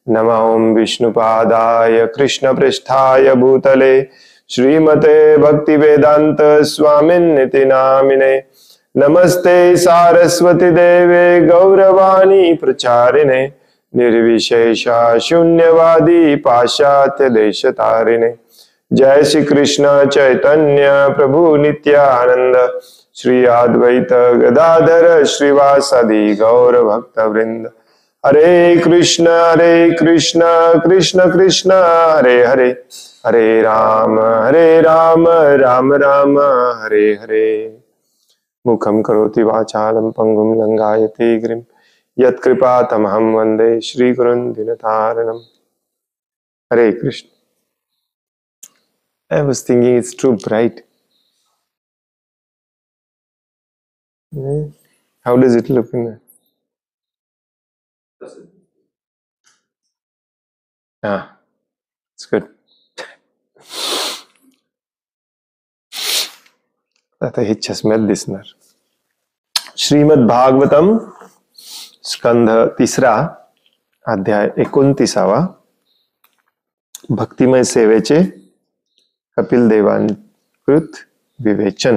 नमः ओं विष्णुपादाय कृष्णपृष्ठाय भूतले श्रीमते भक्तिवेदांत स्वामिन्निति नामिने। नमस्ते सारस्वती देवे गौरवाणी प्रचारिणे निर्विशेषा शून्यवादी पाश्चात्य देशतारिणे। जय श्री कृष्ण चैतन्य प्रभु नित्यानंद श्री अद्वैत गदाधर श्रीवासादि गौर भक्त वृंद। हरे कृष्ण कृष्ण कृष्ण हरे हरे, हरे राम राम राम हरे हरे। मुखं करोति वाचालं पंगुं लंघयते गिरिं यत्कृपातमहं वन्दे श्रीगुरुं दीनतारिणम्। हरे Krishna. I was thinking it's too bright. How does it look in there? It's good. आता हे चष्म्यात दिसणार। श्रीमद् भागवतम स्कंध 3 अध्याय 29 भक्तिमय सेवेचे कपिल देवांकृत विवेचन।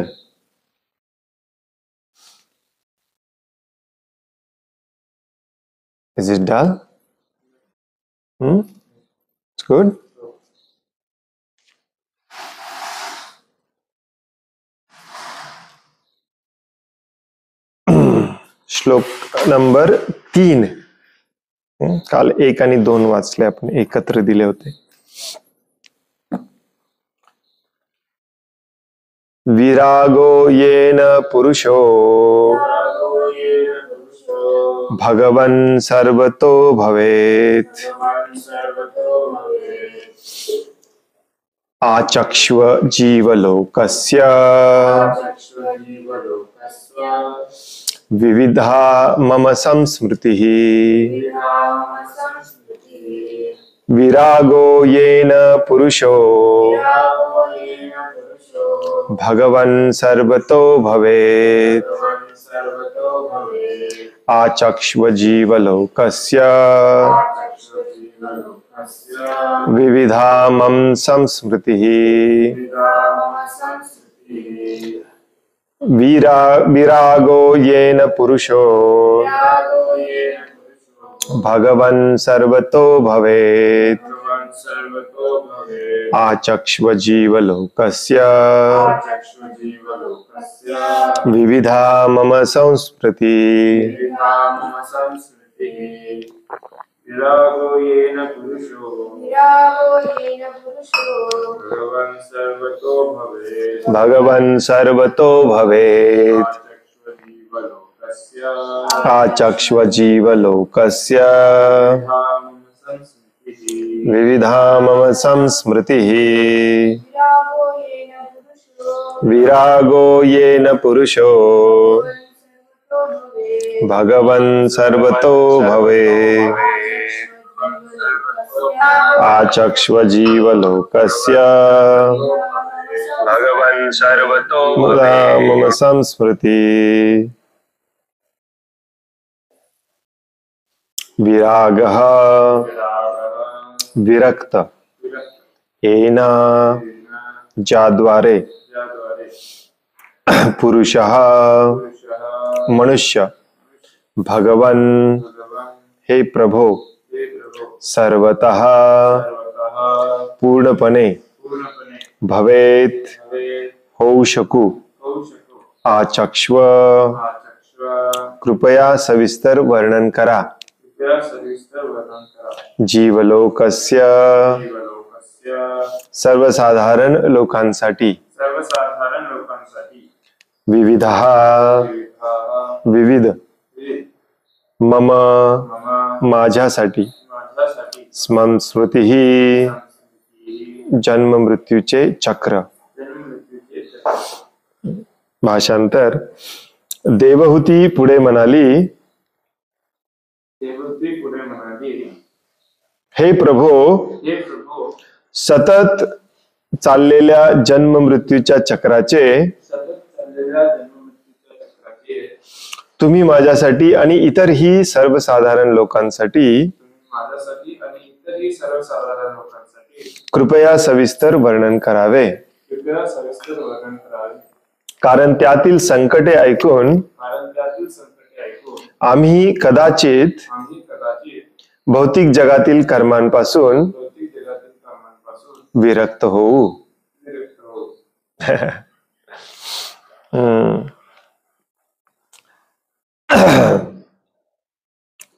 Is it dull? It's good. श्लोक नंबर 3। काल 1 आणि 2 वाचले आपण, एकत्र दिले होते। विरागो येन पुरुषो भगवन् सर्वतो भवेत् आचक्ष्व जीवलोकस्य विविधा मम संस्मृतिः। विरागो येन पुरुषो भगवन् सर्वतो भवेत् आचक्ष्व जीवलोकस्य विविधा मम संस्मृतिः। विरागो येन पुरुषो भगवन् सर्वतो भवेत् आचक्ष्व जीवलोकस्य विविधा मम संस्मृति। विरागो येन पुरुषो भगवन् सर्वतो भवेत् आचक्ष्व जीवलोकस्य विविधा मम संस्मृतिः। विरागो येन पुरुषो भगवन् सर्वतो भवेत् आचक्ष्व जीवलोकस्य भगवन् सर्वतो मम संस्मृति। विरागः विरक्त येन ज्याद्वारे पुरुषः मनुष्य भगवन् हे प्रभो सर्वतः पूर्णपणे भवेत् होऊ शकू आचक्ष्व कृपया सविस्तर वर्णन करा। जीवलोकस्य सर्वसाधारण लोकांसाठी विविधः विविध मम माझ्यासाठी स्मृतिः जन्म मृत्यूचे चक्र। भाषांतर देवहूती पुढे म्हणाली, हे प्रभो सतत चाललेल्या जन्म मृत्यूच्या चक्राचे तुम्ही माझ्यासाठी आणि इतरही सर्वसाधारण लोकांसाठी माझ्यासाठी आणि इतरही सर्वसाधारण लोकांसाठी कृपया सविस्तर वर्णन करावे. कृपया सविस्तर वर्णन करावे. कारण त्यातील संकटे ऐकून आम्ही कदाचित भौतिक जगातील कर्मांपासून विरक्त होऊ.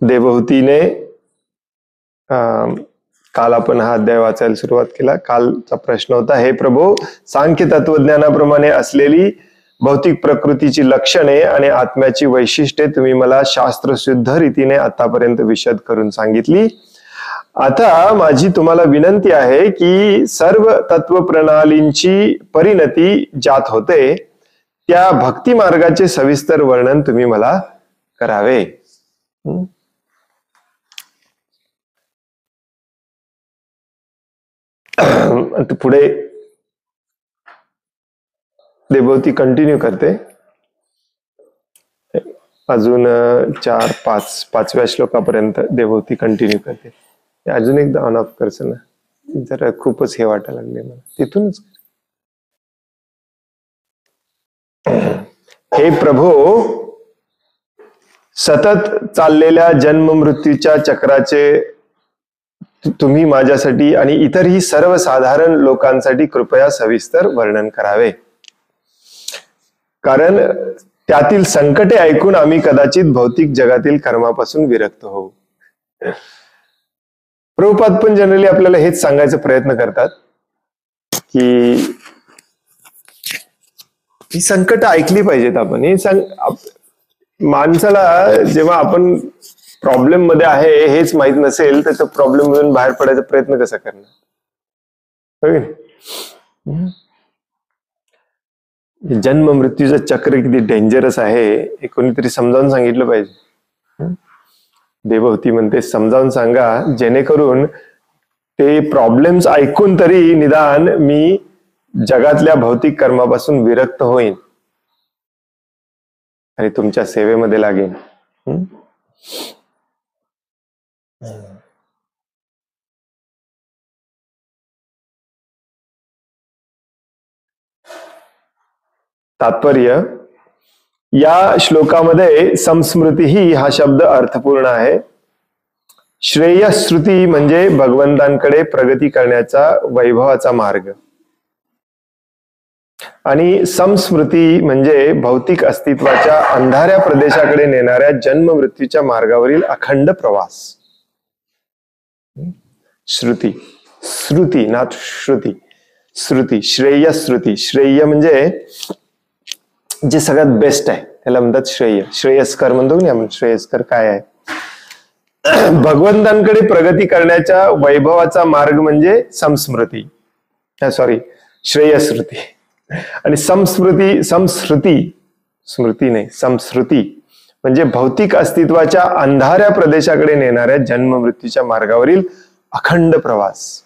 देवहूतीने काल आपण हा अध्याय वाचायला सुरुवात केला. कालचा प्रश्न होता, हे प्रभू, सांख्य तत्वज्ञानाप्रमाणे असलेली भौतिक प्रकृतीची लक्षणे आणि आत्म्याची वैशिष्ट्ये तुम्ही मला शास्त्रशुद्ध रीतीने आतापर्यंत विशद करून सांगितली. आता माझी तुम्हाला विनंती आहे की सर्व तत्व प्रणालींची परिणती ज्यात होते त्या भक्ती मार्गाचे सविस्तर वर्णन तुम्ही मला करावे. पुढे देवहूती कंटिन्यू करते. अजून 4-5व्या श्लोकापर्यंत देवहूती कंटिन्यू करते. अजून एकदा ऑन ऑफ करचं ना, जरा खूपच हे वाटायला लागले मला तिथूनच. हे प्रभो, सतत चाललेल्या जन्म मृत्यूच्या चक्राचे तुम्ही माझ्यासाठी आणि इतरही सर्वसाधारण लोकांसाठी कृपया सविस्तर वर्णन करावे. कारण त्यातील संकटे ऐकून आम्ही कदाचित भौतिक जगातील कर्मापासून विरक्त होऊ. प्रभुपाद पण जनरली आपल्याला हेच सांगायचा प्रयत्न करतात की ही संकट ऐकली पाहिजेत आपण. हे माणसाला जेव्हा आपण प्रॉब्लेम मध्ये आहे हेच माहित नसेल तर तो प्रॉब्लेम मधून बाहेर पडायचा प्रयत्न कसा करणार. जन्म मृत्यूचं चक्र किती डेंजरस आहे हे कोणीतरी समजावून सांगितलं पाहिजे. देवहूती म्हणते समजावून सांगा जेणेकरून ते प्रॉब्लेम्स ऐकून तरी निदान मी जगातल्या भौतिक कर्मापासून विरक्त होईन आणि तुमच्या सेवेमध्ये लागेन. तात्पर्य, या श्लोकामध्ये संस्मृती ही हा शब्द अर्थपूर्ण आहे. श्रेयस्मृती म्हणजे भगवंतांकडे प्रगती करण्याचा वैभवाचा मार्ग आणि संस्मृती म्हणजे भौतिक अस्तित्वाच्या अंधाऱ्या प्रदेशाकडे नेणाऱ्या जन्म मृत्यूच्या मार्गावरील अखंड प्रवास. श्रुती, श्रुती नॉट श्रुती, श्रुती, श्रेयस्मृती. श्रेय म्हणजे जे सगळ्यात बेस्ट आहे त्याला म्हणतात श्रेय. श्रेयस्कर म्हणतो की आपण, श्रेयस्कर काय आहे. भगवंतांकडे प्रगती करण्याच्या वैभवाचा मार्ग म्हणजे संस्मृती, सॉरी श्रेयस्मृती. आणि संस्मृती, संस्कृती, स्मृती नाही संस्कृती म्हणजे भौतिक अस्तित्वाच्या अंधाऱ्या प्रदेशाकडे नेणाऱ्या जन्म मृत्यूच्या मार्गावरील अखंड प्रवास.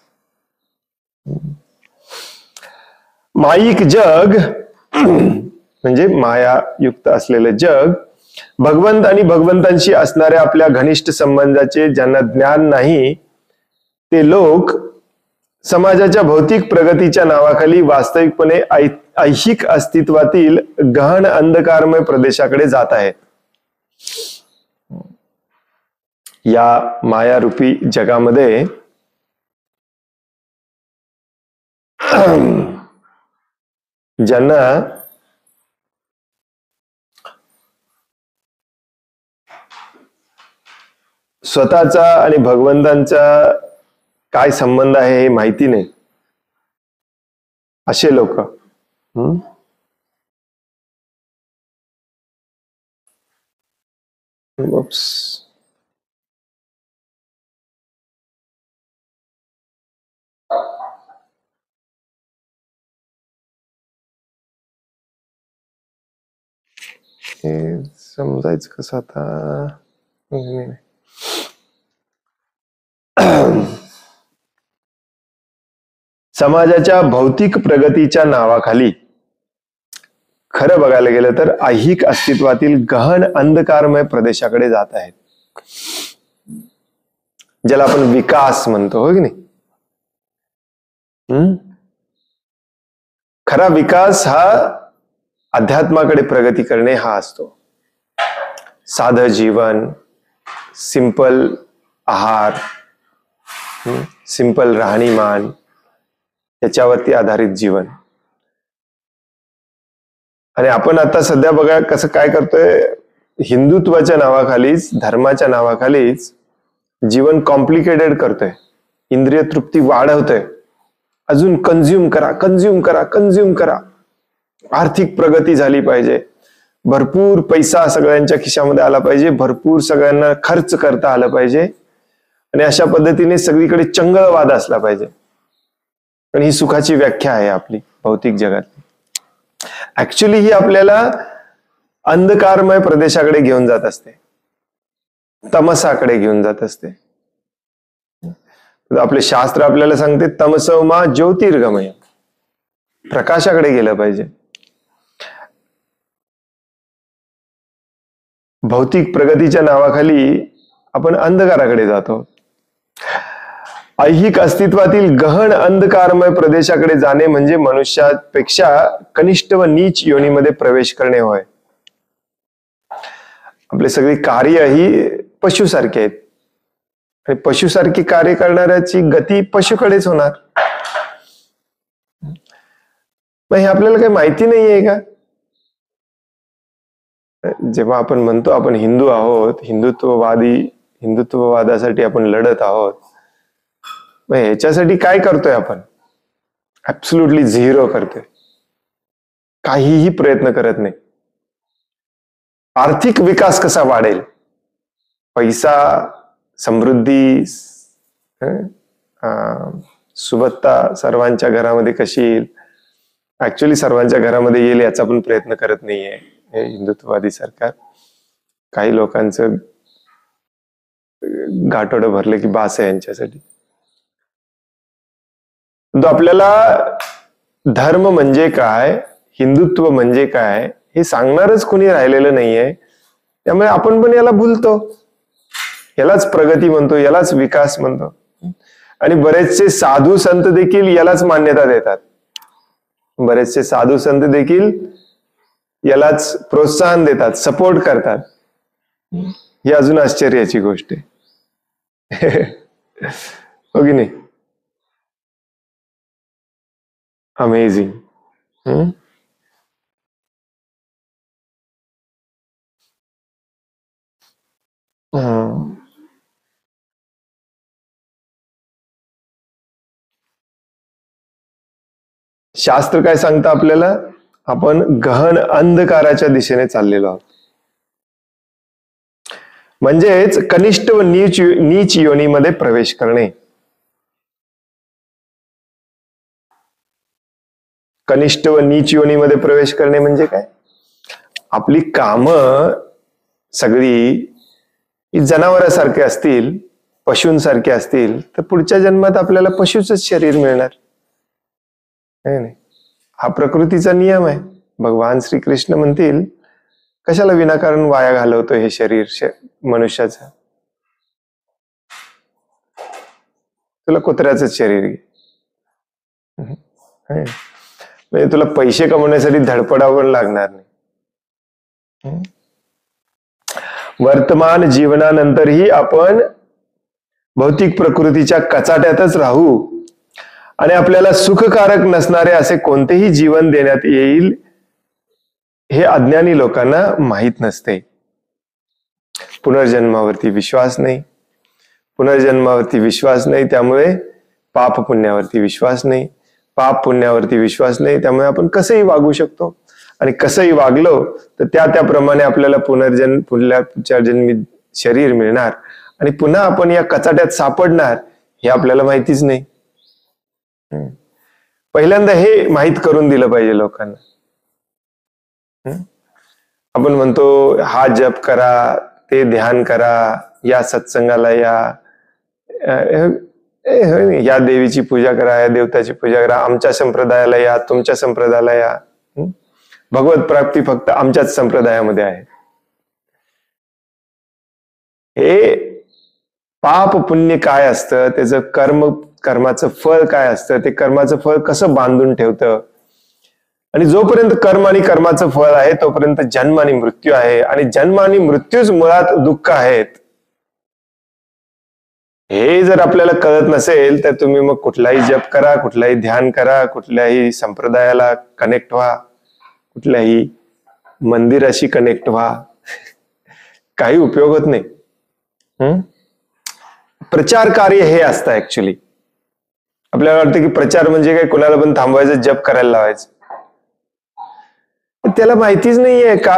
माईक जग म्हणजे मायायुक्त असलेलं जग, भगवंत आणि भगवंतांशी असणाऱ्या आपल्या घनिष्ठ संबंधाचे ज्यांना ज्ञान नाही ते लोक समाजाच्या भौतिक प्रगतीच्या नावाखाली वास्तविकपणे ऐहिक अस्तित्वातील गहन अंधकारमय प्रदेशाकडे जात आहेत. या मायारूपी जगामध्ये ज्यांना स्वतःचा आणि भगवंतांचा काय संबंध आहे हे माहिती नाही असे लोक हे समजायचं कसं आता. समाजाच्या भौतिक प्रगतीच्या नावाखाली खरं बघायला गेलं तर ऐहिक अस्तित्वातील गहन अंधकारमय प्रदेशाकडे जात आहेत. ज्याला आपण विकास म्हणतो, हो की नाही? खरा विकास हा अध्यात्माकडे प्रगती करणे हा असतो. साधं जीवन, सिंपल आहार, सिंपल राहणीमान, याच्यावरती आधारित जीवन. आणि आपण आता सध्या बघा कसं काय करतोय, हिंदुत्वाच्या नावाखालीच, धर्माच्या नावाखालीच जीवन कॉम्प्लिकेटेड करतोय, इंद्रिय तृप्ती वाढवतोय, अजून कंझ्युम करा, कंझ्युम करा, कंझ्युम करा. आर्थिक प्रगती झाली पाहिजे, भरपूर पैसा सगळ्यांच्या खिशामध्ये आला पाहिजे, भरपूर सगळ्यांना खर्च करता आलं पाहिजे, आणि अशा पद्धतीने सगळीकडे चंगळवाद असला पाहिजे. आणि ही सुखाची व्याख्या आहे आपली भौतिक जगात. ऍक्च्युली ही आपल्याला अंधकारमय प्रदेशाकडे घेऊन जात असते, तमसाकडे घेऊन जात असते. आपले शास्त्र आपल्याला सांगते तमसोमा ज्योतिर्गमय, प्रकाशाकडे गेलं पाहिजे. भौतिक प्रगतीच्या नावाखाली आपण अंधकाराकडे जातो. ऐहिक अस्तित्वातील गहन अंधकारमय प्रदेशाकडे जाणे म्हणजे मनुष्यापेक्षा कनिष्ठ व नीच योनीमध्ये प्रवेश करणे होय. आपले सगळी कार्य ही पशुसारखे आहेत, आणि पशुसारखी कार्य करणाऱ्याची गती पशुकडेच होणार. मग हे आपल्याला काही माहिती नाहीये का? जेव्हा आपण म्हणतो आपण हिंदू आहोत, हिंदुत्ववादासाठी आपण लढत आहोत, मग ह्याच्यासाठी काय करतोय आपण? ऍब्सोल्युटली झिरो करतोय, काहीही प्रयत्न करत नाही. आर्थिक विकास कसा वाढेल, पैसा, समृद्धी, सुबत्ता सर्वांच्या घरामध्ये कशी येईल, ऍक्च्युली सर्वांच्या घरामध्ये येईल याचा पण प्रयत्न करत नाहीये हे हिंदुत्ववादी सरकार. काही लोकांचं गाठोडं भरले की बास आहे यांच्यासाठी. तो आपल्याला धर्म म्हणजे काय, हिंदुत्व म्हणजे काय हे सांगणारच कोणी राहिलेलं नाहीये. त्यामुळे आपण पण याला भुलतो, यालाच प्रगती म्हणतो, यालाच विकास म्हणतो. आणि बरेचसे साधू संत देखील यालाच मान्यता देतात, बरेचसे साधू संत देखील यालाच प्रोत्साहन देतात, सपोर्ट करतात. ही अजून आश्चर्याची गोष्ट आहे. हो की नाही? अमेझिंग. शास्त्र काय सांगतं आपल्याला? आपण गहन अंधकाराच्या दिशेने चाललेलो आहोत. म्हणजेच कनिष्ठ व नीच योनीमध्ये प्रवेश करणे. कनिष्ठ व नीच योनीमध्ये प्रवेश करणे म्हणजे काय? आपली कामं सगळी जनावरांसारखे असतील, पशूंसारखे असतील, तर पुढच्या जन्मात आपल्याला पशुचंच शरीर मिळणार नाही. हा प्रकृतीचा नियम आहे. भगवान श्रीकृष्ण म्हणतील, कशाला विनाकारण वाया घालवतो हे शरीर मनुष्याचं, तुला कुत्र्याचंच शरीर घे. म्हणजे तुला पैसे कमवण्यासाठी धडपडावं पण लागणार नाही. वर्तमान जीवनानंतरही आपण भौतिक प्रकृतीच्या कचाट्यातच राहू, आणि आपल्याला सुखकारक नसणारे असे कोणतेही जीवन देण्यात येईल हे अज्ञानी लोकांना माहीत नसते. पुनर्जन्मावरती विश्वास नाही, पुनर्जन्मावरती विश्वास नाही, त्यामुळे पाप पुण्यावरती विश्वास नाही, पाप पुण्यावरती विश्वास नाही, त्यामुळे आपण कसंही वागू शकतो. आणि कसंही वागलो तर त्याप्रमाणे आपल्याला पुढच्या जन्मी शरीर मिळणार, आणि पुन्हा आपण या कचाट्यात सापडणार हे आपल्याला माहितीच नाही. पहिल्यांदा हे माहित करून दिलं पाहिजे लोकांना. आपण म्हणतो हा जप करा, ते ध्यान करा, या सत्संगाला या देवीची पूजा करा, या देवताची पूजा करा, आमच्या संप्रदायाला या, तुमच्या संप्रदायाला या. भगवत प्राप्ती फक्त आमच्याच संप्रदायामध्ये आहे. हे पाप पुण्य काय असतं, त्याचं कर्माचं फळ काय असतं, ते कर्माचं फळ कसं बांधून ठेवतं. आणि जोपर्यंत कर्म आणि कर्माचं फळ आहे तोपर्यंत जन्म आणि मृत्यू आहे, आणि जन्म आणि मृत्यूच मुळात दुःख आहेत. हे जर आपल्याला कळत नसेल तर तुम्ही मग कुठलाही जप करा, कुठलाही ध्यान करा, कुठल्याही संप्रदायाला कनेक्ट व्हा, कुठल्याही मंदिराशी कनेक्ट व्हा, काही उपयोग होत नाही. प्रचार कार्य हे असतं ऍक्च्युली. आपल्याला वाटतं की प्रचार म्हणजे काय, कोणाला पण थांबवायचं, जप करायला लावायचं. त्याला माहितीच नाहीये का.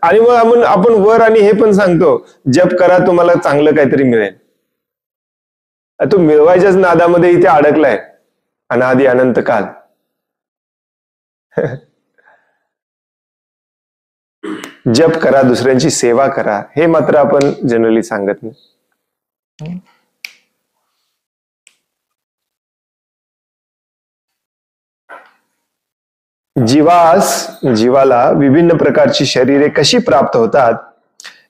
आणि मग आपण वर आणि हे पण सांगतो, जप करा तुम्हाला चांगलं काहीतरी मिळेल. तो मिळवायच्याच नादामध्ये इथे अडकलाय अनादि अनंत काल. जप करा, दुसऱ्यांची सेवा करा, हे मात्र आपण जनरली सांगत नाही. जीवाला विभिन्न प्रकारची शरीरे कशी प्राप्त होतात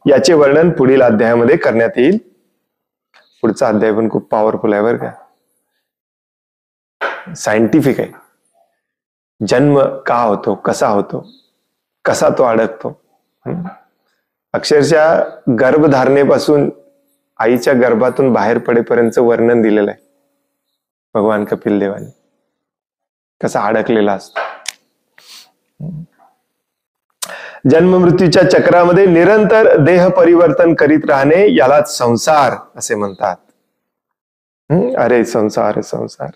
याचे वर्णन पुढील अध्यायामध्ये करण्यात येईल. पुढचा अध्याय पण खूप पॉवरफुल आहे बरं का, सायंटिफिक आहे. जन्म का होतो, कसा होतो, कसा तो अडकतो. अक्षरशः गर्भधारणेपासून आईच्या गर्भातून बाहेर पडेपर्यंतचं वर्णन दिलेलं आहे भगवान कपिल देवाने, कसा अडकलेला असतो. जन्म मृत्यूच्या चक्रामध्ये निरंतर देह परिवर्तन करीत राहणे यालाच संसार असे म्हणतात. अरे संसार संसार.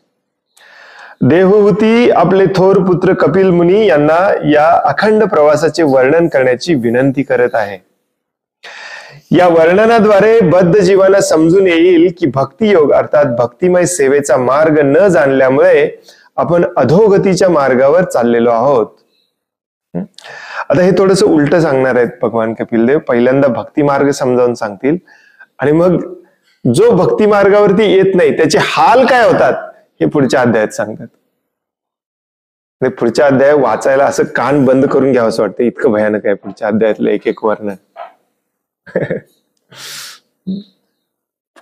देवहूती आपले थोर पुत्र कपिल मुनी यांना या अखंड प्रवासाचे वर्णन करण्याची विनंती करत आहे. या वर्णनाद्वारे बद्ध जीवाला समजून येईल की भक्तियोग अर्थात भक्तिमय सेवेचा मार्ग न जाणल्यामुळे आपण अधोगतीच्या मार्गावर चाललेलो आहोत. आता हे थोडंसं उलट सांगणार आहेत भगवान कपिलदेव. पहिल्यांदा भक्ती मार्ग समजावून सांगतील आणि मग जो भक्ती मार्गावरती येत नाही त्याचे हाल काय होतात हे पुढच्या अध्यायात सांगतात. पुढच्या अध्याय वाचायला असं कान बंद करून घ्यावं असं वाटतं, इतकं भयानक आहे पुढच्या अध्यायातलं एक एक वर्णन.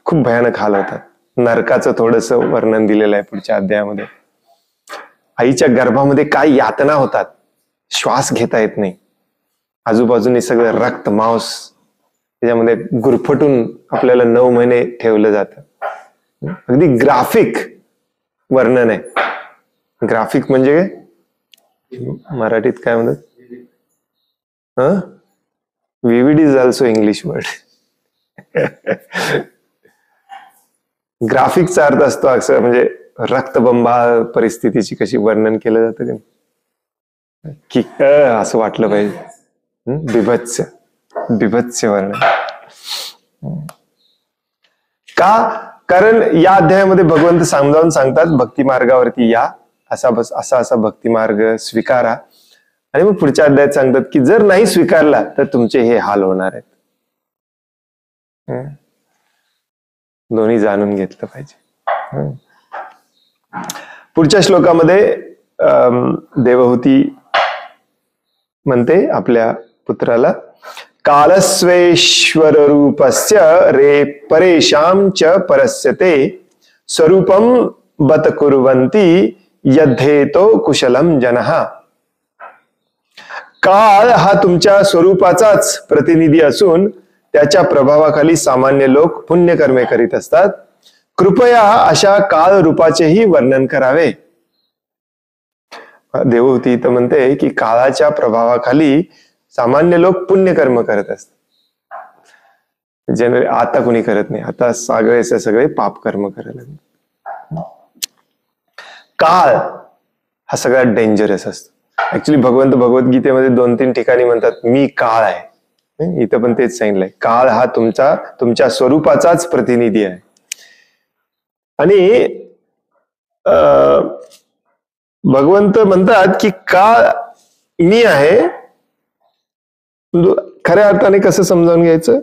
खूप भयानक हाल होतात. नरकाचं थोडस वर्णन दिलेलं आहे पुढच्या अध्यायामध्ये. आईच्या गर्भामध्ये काय यातना होतात, श्वास घेता येत नाही, आजूबाजूने सगळं रक्त मांस त्याच्यामध्ये गुरफटून आपल्याला 9 महिने ठेवलं जातं. अगदी ग्राफिक वर्णन आहे. ग्राफिक म्हणजे काय मराठीत काय म्हणतात, vivid is also English word. ग्राफिकचा अर्थ असतो अक्षर म्हणजे रक्तबंबाळ परिस्थितीची कशी वर्णन केलं जातं की असं वाटलं पाहिजे. बिभत्स बिभत्स वर्णन. का? कारण या अध्यायामध्ये भगवंत समजावून सांगतात भक्ती मार्गावरती या, असा भक्ती मार्ग स्वीकारा. आणि मग पुढच्या अध्यायात सांगतात की जर नाही स्वीकारला तर तुमचे हे हाल होणार आहेत. दोन्ही जाणून घेतलं पाहिजे. पुढच्या श्लोकामध्ये देवहूती म्हणते आपल्या पुत्राला, कालस्वेश्वर रूपस्य रे परेशाम च परस्यते स्वरूपम बत कुर्वन्ति यद्धेतो कुशलम जनः. काळ हा तुमच्या स्वरूपाचाच प्रतिनिधी असून त्याच्या प्रभावाखाली सामान्य लोक पुण्यकर्मे करीत असतात. कृपया अशा काळ रूपाचेही वर्णन करावे. देवहूती इथं म्हणते की काळाच्या प्रभावाखाली सामान्य लोक पुण्यकर्म करत असतात. जनरली आता कुणी करत नाही, आता सगळे पाप कर्म करायला. काळ हा सगळ्यात डेंजरस असतो. ऍक्च्युली भगवद्गीतेमध्ये 2-3 ठिकाणी म्हणतात मी काळ आहे. इथं पण तेच सांगितलंय, काळ हा तुमच्या स्वरूपाचाच प्रतिनिधी आहे. आणि भगवंत म्हणतात की काळ मी आहे. खऱ्या अर्थाने कसं समजावून घ्यायचं,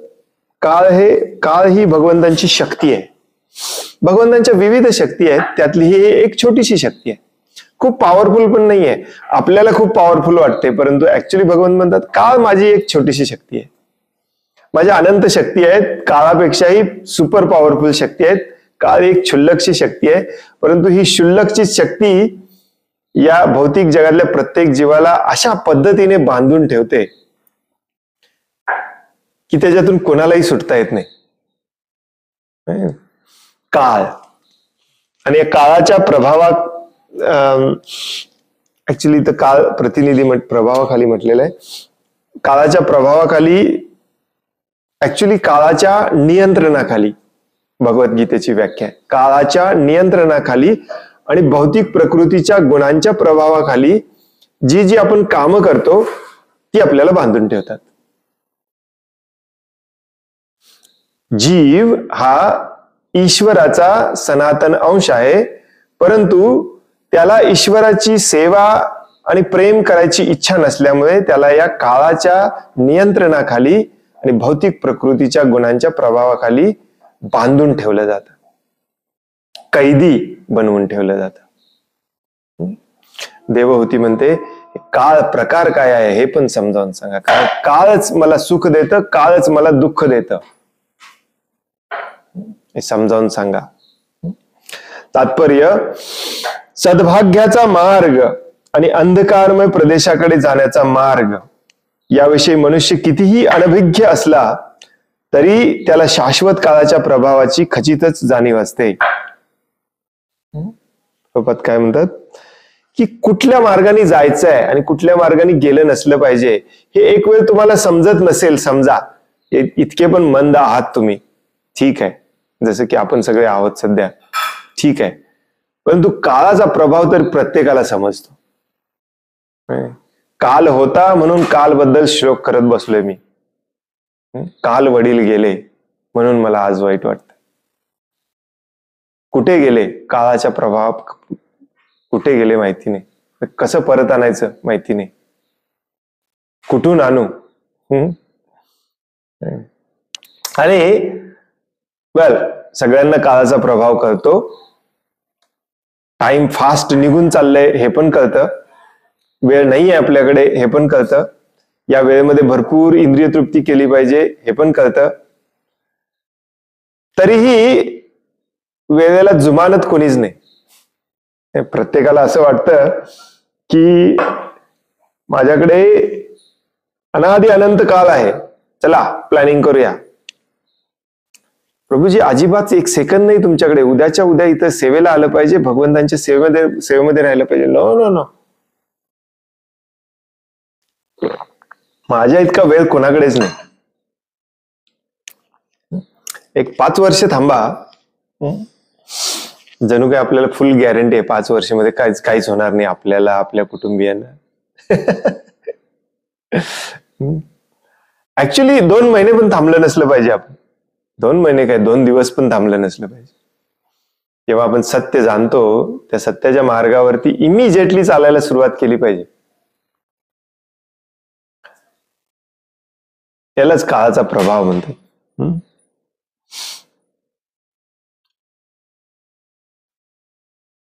काळ ही भगवंतांची शक्ती आहे. भगवंतांच्या विविध शक्ती आहेत, त्यातली ही एक छोटीशी शक्ती आहे. खूप पॉवरफुल पण नाहीये. आपल्याला खूप पॉवरफुल वाटते, परंतु ऍक्च्युली भगवंत म्हणतात काळ माझी एक छोटीशी शक्ती आहे. माझ्या अनंत शक्ती आहेत, काळापेक्षाही सुपर पॉवरफुल शक्ती आहेत. काळ एक क्षुल्लकची शक्ती आहे, परंतु ही क्षुल्लकची शक्ती या भौतिक जगातल्या प्रत्येक जीवाला अशा पद्धतीने बांधून ठेवते की त्याच्यातून कोणालाही सुटता येत नाही. काळ आणि या काळाच्या प्रभावात ऍक्च्युली तर काळ प्रतिनिधी प्रभावाखाली म्हटलेलं आहे. काळाच्या प्रभावाखाली ऍक्च्युली काळाच्या नियंत्रणाखाली भगवद्गीतेची व्याख्या आहे. काळाच्या नियंत्रणाखाली आणि भौतिक प्रकृतीच्या गुणांच्या प्रभावाखाली जी जी आपण कामं करतो ती आपल्याला बांधून ठेवतात. जीव हा ईश्वराचा सनातन अंश आहे, परंतु त्याला ईश्वराची सेवा आणि प्रेम करायची इच्छा नसल्यामुळे त्याला या काळाच्या नियंत्रणाखाली आणि भौतिक प्रकृतीच्या गुणांच्या प्रभावाखाली बांधून ठेवलं जातं, कैदी बनवून ठेवलं जातं. देवहूती म्हणते काळ प्रकार काय आहे हे पण समजावून सांगा. काळच मला सुख देतं, काळच मला दुःख देतं, हे समजावून सांगा. तात्पर्य, सद्भाग्याचा मार्ग आणि अंधकारमय प्रदेशाकडे जाण्याचा मार्ग याविषयी मनुष्य कितीही अनभिज्ञ असला तरी त्याला शाश्वत काळाच्या प्रभावाची खचितच जाणीव असते. काय म्हणतात की कुठल्या मार्गाने जायचं आहे आणि कुठल्या मार्गाने गेलं नसलं पाहिजे हे एक वेळ तुम्हाला समजत नसेल, समजा इतके पण मंद आहात तुम्ही, ठीक आहे, जसं की आपण सगळे आहोत सध्या, ठीक आहे, परंतु काळाचा प्रभाव तर प्रत्येकाला समजतो. काल होता म्हणून काल बद्दल श्लोक करत बसलोय मी. काल वडील गेले म्हणून मला आज वाईट वाटतं. कुठे गेले? काळाच्या प्रभाव कुठे गेले माहिती नाही, कसं परत आणायचं माहिती नाही, कुठून आणू. आणि वेल, सगळ्यांना काळाचा प्रभाव कळतो. टाइम फास्ट निघून चाललंय हे पण कळतं, वेळ नाही आहे आपल्याकडे हे पण कळतं, या वेळेमध्ये भरपूर इंद्रिय तृप्ती केली पाहिजे हे पण कळतं. तरीही वेळेला जुमानत कोणीच नाही. प्रत्येकाला असं वाटतं की माझ्याकडे अनादि अनंत काळ आहे, चला प्लॅनिंग करूया. प्रभूजी अजिबात एक सेकंद नाही तुमच्याकडे, उद्याच्या उद्या इथं सेवेला आलं पाहिजे, भगवंतांच्या सेवेमध्ये राहिलं पाहिजे. नो नो नो, माझ्या इतका वेळ कोणाकडेच नाही. एक 5 वर्ष थांबा, जणू काय आपल्याला फुल गॅरंटी आहे 5 वर्षामध्ये काहीच होणार नाही आपल्याला, आपल्या कुटुंबियांना. ऍक्च्युली 2 महिने पण थांबलं नसलं पाहिजे आपण. 2 महिने काय, 2 दिवस पण थांबलं नसलं पाहिजे. जेव्हा आपण सत्य जाणतो त्या सत्याच्या मार्गावरती इमिजिएटली चालायला सुरुवात केली पाहिजे. यालाच काळाचा प्रभाव म्हणतात.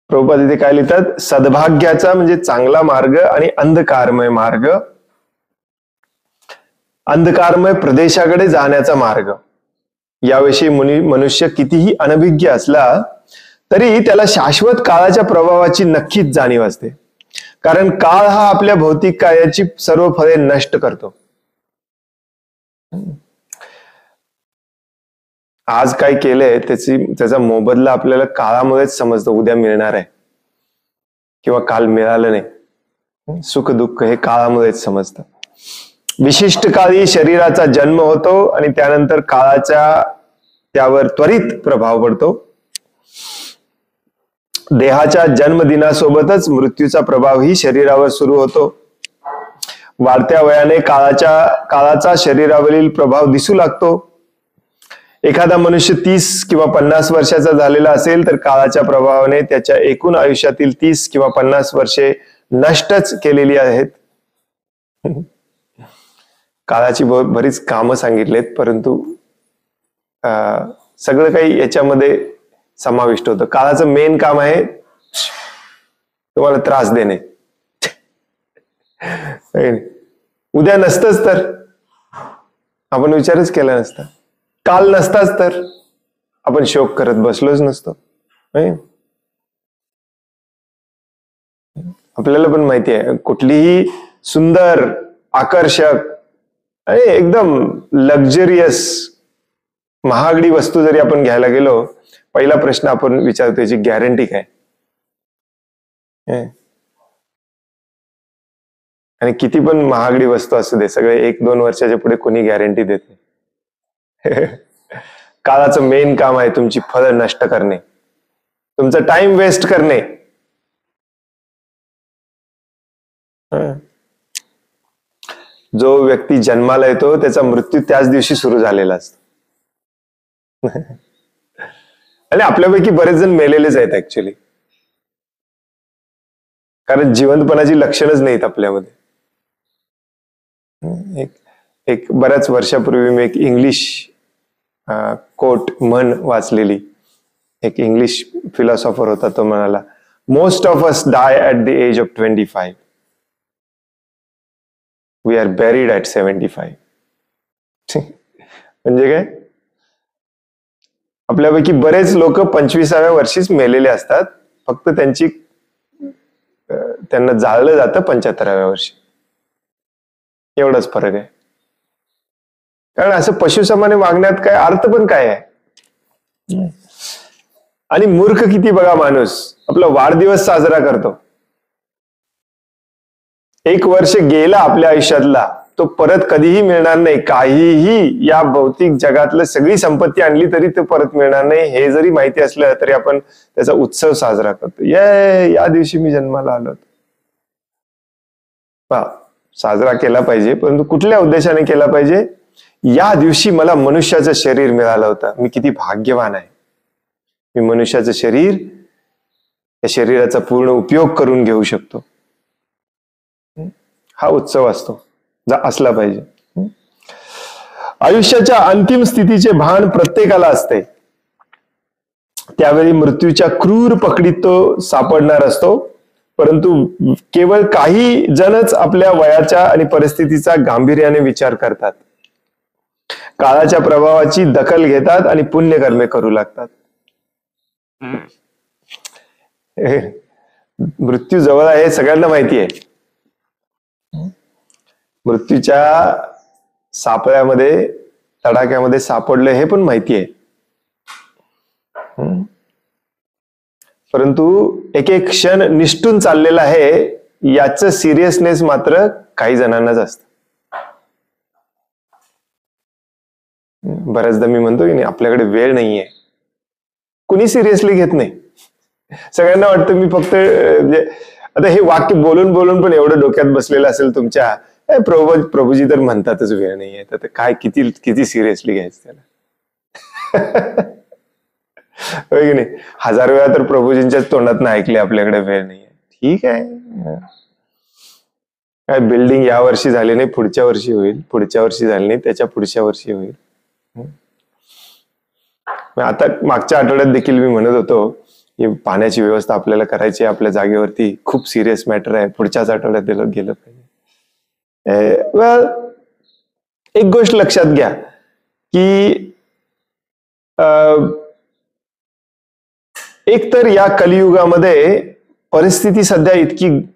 प्रभुपाद इथे काय लिहितात? सद्भाग्याचा म्हणजे चांगला मार्ग आणि अंधकारमय मार्ग, अंधकारमय प्रदेशाकडे जाण्याचा मार्ग याविषयी मनुष्य कितीही अनभिज्ञ असला तरी त्याला शाश्वत काळाच्या प्रभावाची नक्कीच जाणीव असते. कारण काळ हा आपल्या भौतिक कार्याची सर्व फळे नष्ट करतो. आज काय केलंय त्याचा मोबदला आपल्याला काळामुळेच समजतो, उद्या मिळणार आहे किंवा काल मिळालं नाही. सुख दुःख हे काळामुळेच समजतं. विशिष्ट काळी शरीराचा जन्म होतो आणि त्यानंतर काळाचा त्यावर त्वरित प्रभाव पडतो. देहाच्या जन्मदिनासोबतच मृत्यूचा प्रभावही शरीरावर सुरू होतो. वाढत्या वयाने काळाचा शरीरावरील प्रभाव दिसू लागतो. एखादा मनुष्य 30 किंवा 50 वर्षाचा झालेला असेल तर काळाच्या प्रभावाने त्याच्या एकूण आयुष्यातील 30 किंवा 50 वर्षे नष्टच केलेली आहेत. काळाची बरीच कामं सांगितलेत, परंतु सगळं काही याच्यामध्ये समाविष्ट होतं. काळाचं मेन काम आहे तुम्हाला त्रास देणे. उद्या नसतंच तर आपण विचारच केला नसता. काल नसताच तर आपण शोक करत बसलोच नसतो. आपल्याला पण माहिती आहे, कुठलीही सुंदर, आकर्षक आणि एकदम लक्झरियस महागडी वस्तू जरी आपण घ्यायला गेलो, पहिला प्रश्न आपण विचारतो याची गॅरंटी काय. आणि किती पण महागडी वस्तू असू दे, सगळे 1-2 वर्षाच्या पुढे कोणी गॅरंटी देत नाही. काळाचं मेन काम आहे तुमची फळं नष्ट करणे, तुमचा टाइम वेस्ट करणे. जो व्यक्ती जन्माला येतो त्याचा मृत्यू त्याच दिवशी सुरू झालेला असतो. आणि आपल्यापैकी बरेच जण मेलेलेच आहेत ऍक्च्युली, कारण जिवंतपणाची लक्षणच नाहीत आपल्यामध्ये. एक बऱ्याच वर्षापूर्वी मी एक इंग्लिश कोट म्हण वाचलेली. एक इंग्लिश फिलॉसॉफर होता, तो म्हणाला, most of us die at the age of 25. We are buried at 75. म्हणजे काय, आपल्यापैकी बरेच लोक 25व्या वर्षीच मेलेले असतात, फक्त त्यांना जाळलं जातं 75व्या वर्षी. एवढाच फरक आहे. कारण असं पशुसमाने वागण्यात काय अर्थ पण काय आहे. आणि मूर्ख किती बघा माणूस, आपला वाढदिवस साजरा करतो. 1 वर्ष गेला आपल्या आयुष्यातला, तो परत कधीही मिळणार नाही. काहीही या भौतिक जगातलं सगळी संपत्ती आणली तरी ते परत मिळणार नाही, हे जरी माहिती असलं तरी आपण त्याचा उत्सव साजरा करतो. या दिवशी मी जन्माला आलो. साजरा केला पाहिजे, परंतु कुठल्या उद्देशाने केला पाहिजे. या दिवशी मला मनुष्याचं शरीर मिळालं होतं, मी किती भाग्यवान आहे. मी मनुष्याचं शरीर, या शरीराचा पूर्ण उपयोग करून घेऊ शकतो. हा उत्सव असला पाहिजे. आयुष्याच्या अंतिम स्थितीचे भान प्रत्येकाला असते. त्यावेळी मृत्यूच्या क्रूर पकडीत तो सापडणार असतो, परंतु केवळ काही जणच आपल्या वयाच्या आणि परिस्थितीचा गांभीर्याने विचार करतात, काळाच्या प्रभावाची दखल घेतात आणि पुण्यकर्मे करू लागतात. मृत्यू जवळ आहे हे सगळ्यांना माहिती आहे. मृत्यूच्या सापळ्यामध्ये, तडाख्यामध्ये सापडलं हे पण माहिती आहे. परंतु एक एक क्षण निष्ठून चाललेला आहे, याचं सिरियसनेस मात्र काही जणांनाच असतं. बऱ्याचदा मी म्हणतो की नाही, आपल्याकडे वेळ नाहीये, कुणी सिरियसली घेत नाही. सगळ्यांना वाटतं मी फक्त आता हे वाक्य बोलून बोलून पण एवढं डोक्यात बसलेलं असेल तुमच्या, प्रभूजी तर म्हणतातच वेळ नाहीये, तर काय किती सिरियसली घ्यायचं त्याला. होय की नाही. 1000 वेळा तर प्रभूजींच्याच तोंडातून ऐकले आपल्याकडे वेळ नाहीये. ठीक आहे, काय बिल्डिंग या वर्षी झाली नाही, पुढच्या वर्षी होईल, पुढच्या वर्षी झाली नाही, त्याच्या पुढच्या वर्षी होईल. आता मागच्या आठवड्यात देखील मी म्हणत होतो की पाण्याची व्यवस्था आपल्याला करायची आपल्या जागेवरती, खूप सिरियस मॅटर आहे, पुढच्याच आठवड्यात गेलं पाहिजे. एक गोष्ट लक्षात घ्या की एकतर या कलियुगामध्ये परिस्थिती सध्या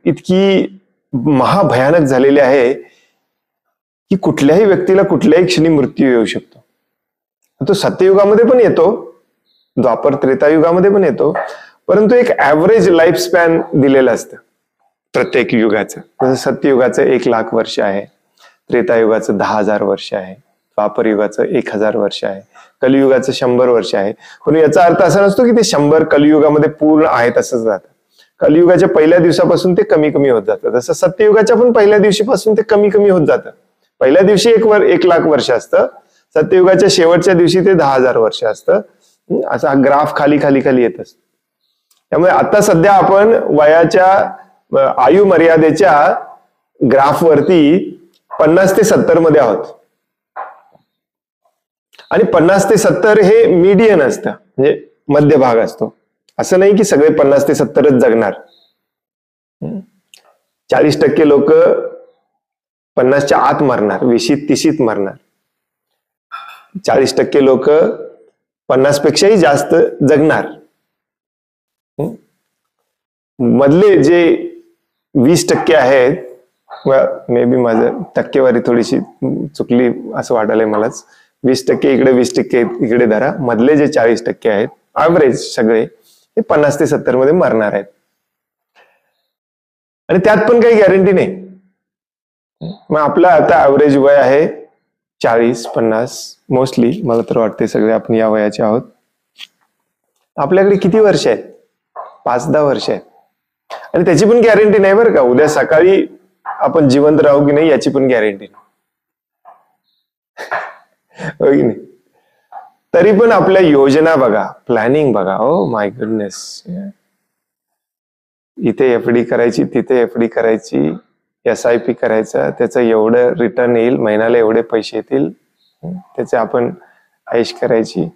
इतकी महाभयानक झालेली आहे की कुठल्याही व्यक्तीला कुठल्याही क्षणी मृत्यू येऊ शकतो. तो सत्ययुगामध्ये पण येतो, द्वापर त्रेतायुगामध्ये पण येतो, परंतु एक ऍव्हरेज लाईफ स्पॅन दिलेलं असतं प्रत्येक युगाचं. जसं सत्ययुगाचं 1,00,000 वर्ष आहे, त्रेतायुगाचं 10,000 वर्ष आहे, द्वापर युगाचं 1,000 वर्ष आहे, कलियुगाचं 100 वर्ष आहे. पण याचा अर्थ असा नसतो की ते 100 कलियुगामध्ये पूर्ण आहेत असंच राहतं. कलियुगाच्या पहिल्या दिवसापासून ते कमी कमी होत जातं. तसं सत्ययुगाच्या पण पहिल्या दिवशीपासून ते कमी कमी होत जातं. पहिल्या दिवशी 1,00,000 वर्ष असतं, सत्ययुगाच्या शेवटच्या दिवशी ते 10,000 वर्ष असतं. असा ग्राफ खाली खाली खाली येत असतो. त्यामुळे आता सध्या आपण वयाच्या आयु मर्यादेच्या ग्राफवरती 50 ते 70 मध्ये आहोत. आणि 50 ते 70 हे मीडियन असतं, म्हणजे मध्यभाग असतो. असं नाही की सगळे 50 ते 70च जगणार. 40% लोक 50च्या आत मरणार, 20-30 मरणार. 40% लोक 50 पेक्षाही जास्त जगणार. मधले जे 20% आहेत, मे बी माझं टक्केवारी थोडीशी चुकली असं वाटायलंय मलाच, 20% इकडे 20% इकडे धरा, मधले जे 40% आहेत ऍव्हरेज सगळे हे 50 ते 70 मध्ये मरणार आहेत. आणि त्यात पण काही गॅरंटी नाही. मग आपलं आता ऍव्हरेज वय आहे 40-50 मोस्टली, मला तर वाटते सगळे आपण या वयाचे आहोत. आपल्याकडे किती वर्ष आहेत? 5-10 वर्ष आहेत. आणि त्याची पण गॅरंटी नाही बरं का, उद्या सकाळी आपण जिवंत राहू की नाही याची पण गॅरंटी नाही. हो की नाही? तरी पण आपल्या योजना बघा, प्लॅनिंग बघा. ओ माय गुडनेस, इथे एफडी करायची, तिथे एफडी करायची, SIP करायचं, त्याचं एवढं रिटर्न येईल, महिन्याला एवढे पैसे येतील, त्याचे आपण ऐश करायची.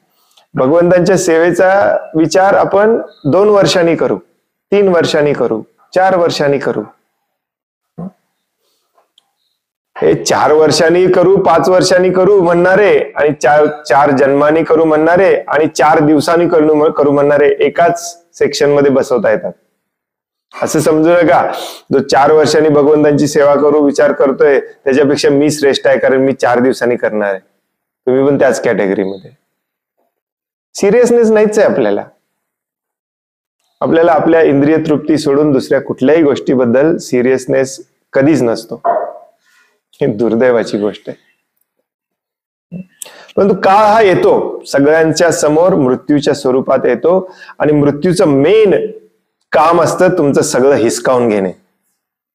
भगवंतांच्या सेवेचा विचार आपण 2 वर्षांनी करू, 3 वर्षांनी करू, 4 वर्षांनी करू. हे 4 वर्षांनी करू, 5 वर्षांनी करू म्हणणारे आणि 4 जन्मांनी करू म्हणणारे आणि 4 दिवसांनी करू म्हणणारे एकाच सेक्शन मध्ये बसवता येतात. असं समजू नका जो 4 वर्षांनी भगवंतांची सेवा करू विचार करतोय त्याच्यापेक्षा मी श्रेष्ठ आहे कारण मी 4 दिवसांनी करणार आहे. तुम्ही पण त्याच कॅटेगरीमध्ये. सिरियसनेस नाहीच आहे आपल्याला. आपल्याला आपल्या इंद्रिय तृप्ती सोडून दुसऱ्या कुठल्याही गोष्टीबद्दल सिरियसनेस कधीच नसतो. ही दुर्दैवाची गोष्ट आहे. परंतु काळ हा येतो सगळ्यांच्या समोर, मृत्यूच्या स्वरूपात येतो आणि मृत्यूचं मेन काम असतं तुमचं सगळं हिसकावून घेणे.